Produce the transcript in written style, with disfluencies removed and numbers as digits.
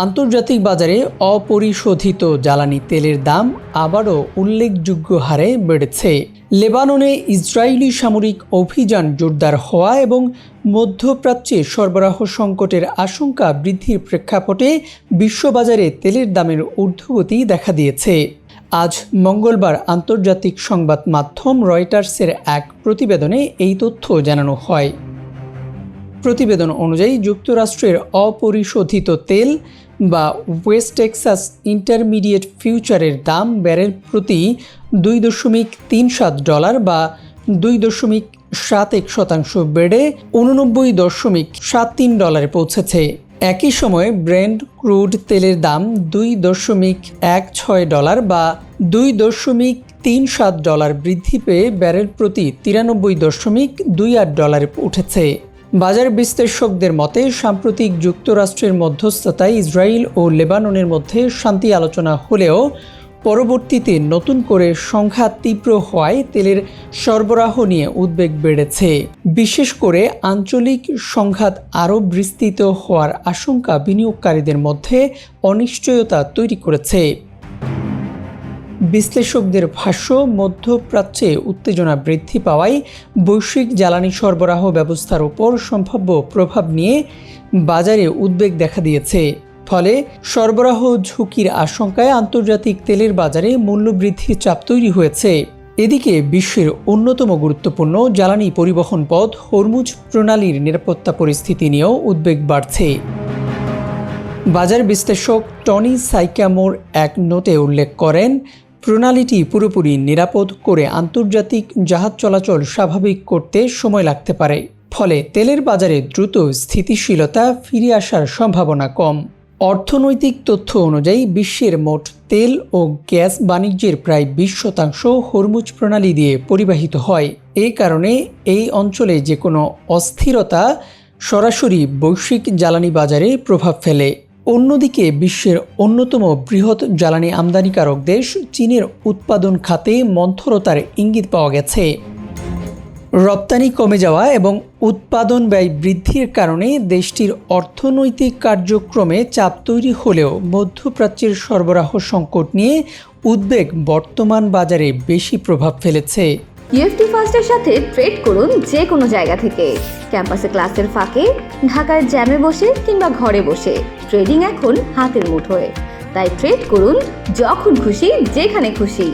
আন্তর্জাতিক বাজারে অপরিশোধিত জ্বালানি তেলের দাম আবারও উল্লেখযোগ্য হারে বেড়েছে। লেবাননে ইসরায়েলি সামরিক অভিযান জোরদার হওয়া এবং মধ্যপ্রাচ্যে সরবরাহ সংকটের আশঙ্কা বৃদ্ধির প্রেক্ষাপটে বিশ্ববাজারে তেলের দামের ঊর্ধ্বগতি দেখা দিয়েছে। আজ মঙ্গলবার আন্তর্জাতিক সংবাদ মাধ্যম রয়টার্সের এক প্রতিবেদনে এই তথ্য জানানো হয়। প্রতিবেদন অনুযায়ী যুক্তরাষ্ট্রের অপরিশোধিত তেল বা ওয়েস্ট টেক্সাস ইন্টারমিডিয়েট ফিউচারের দাম ব্যারেল প্রতি $2.37 বা 2.71% বেড়ে $89.73 পৌঁছেছে। একই সময়ে ব্রেন্ট ক্রুড তেলের দাম $2.16 বা 2.37 বৃদ্ধি পেয়ে ব্যারেল প্রতি $93.28 উঠেছে। বাজার বিশ্লেষকদের মতে সাম্প্রতিক যুক্তরাষ্ট্রের মধ্যস্থতায় ইসরায়েল ও লেবাননের মধ্যে শান্তি আলোচনা হলেও পরবর্তীতে নতুন করে সংঘাত তীব্র হওয়ায় তেলের সরবরাহ নিয়ে উদ্বেগ বেড়েছে। বিশেষ করে আঞ্চলিক সংঘাত আরও বিস্তৃত হওয়ার আশঙ্কা বিনিয়োগকারীদের মধ্যে অনিশ্চয়তা তৈরি করেছে। বিশ্লেষকদের ভাষ্য, মধ্যপ্রাচ্যে উত্তেজনা বৃদ্ধি পাওয়ায় বৈশ্বিক জ্বালানি সরবরাহ ব্যবস্থার উপর সম্ভাব্য প্রভাব নিয়ে বাজারে উদ্বেগ দেখা দিয়েছে। ফলে সরবরাহ ঝুঁকির আশঙ্কায় আন্তর্জাতিক তেলের বাজারে মূল্যবৃদ্ধির চাপ তৈরি হয়েছে। এদিকে বিশ্বের অন্যতম গুরুত্বপূর্ণ জ্বালানি পরিবহন পথ হরমুজ প্রণালীর নিরাপত্তা পরিস্থিতি নিয়েও উদ্বেগ বাড়ছে। বাজার বিশ্লেষক টনি সাইকামোর এক নোটে উল্লেখ করেন, প্রণালীটি পুরোপুরি নিরাপদ করে আন্তর্জাতিক জাহাজ চলাচল স্বাভাবিক করতে সময় লাগতে পারে। ফলে তেলের বাজারে দ্রুত স্থিতিশীলতা ফিরে আসার সম্ভাবনা কম। অর্থনৈতিক তথ্য অনুযায়ী বিশ্বের মোট তেল ও গ্যাস বাণিজ্যের প্রায় 20% হরমুজ প্রণালী দিয়ে পরিবাহিত হয়। এই কারণে এই অঞ্চলে যে কোনো অস্থিরতা সরাসরি বৈশ্বিক জ্বালানি বাজারে প্রভাব ফেলে। অন্যদিকে বিশ্বের অন্যতম বৃহৎ জ্বালানি আমদানিকারক দেশ চীনের উৎপাদন খাতে মন্থরতার ইঙ্গিত পাওয়া গেছে। রপ্তানি কমে যাওয়া এবং উৎপাদন ব্যয় বৃদ্ধির কারণে দেশটির অর্থনৈতিক কার্যক্রমে চাপ তৈরি হলেও মধ্যপ্রাচ্যের সরবরাহ সংকট নিয়ে উদ্বেগ বর্তমান বাজারে বেশি প্রভাব ফেলেছে। ইউএফটি ফার্স্টের সাথে ট্রেড করুন যে কোনো জায়গা থেকে। ক্যাম্পাসে ক্লাসের ফাঁকে, ঢাকার জ্যামে বসে কিংবা ঘরে বসে ট্রেডিং এখন হাতের মুঠোয়। তাই ট্রেড করুন যখন খুশি, যেখানে খুশি।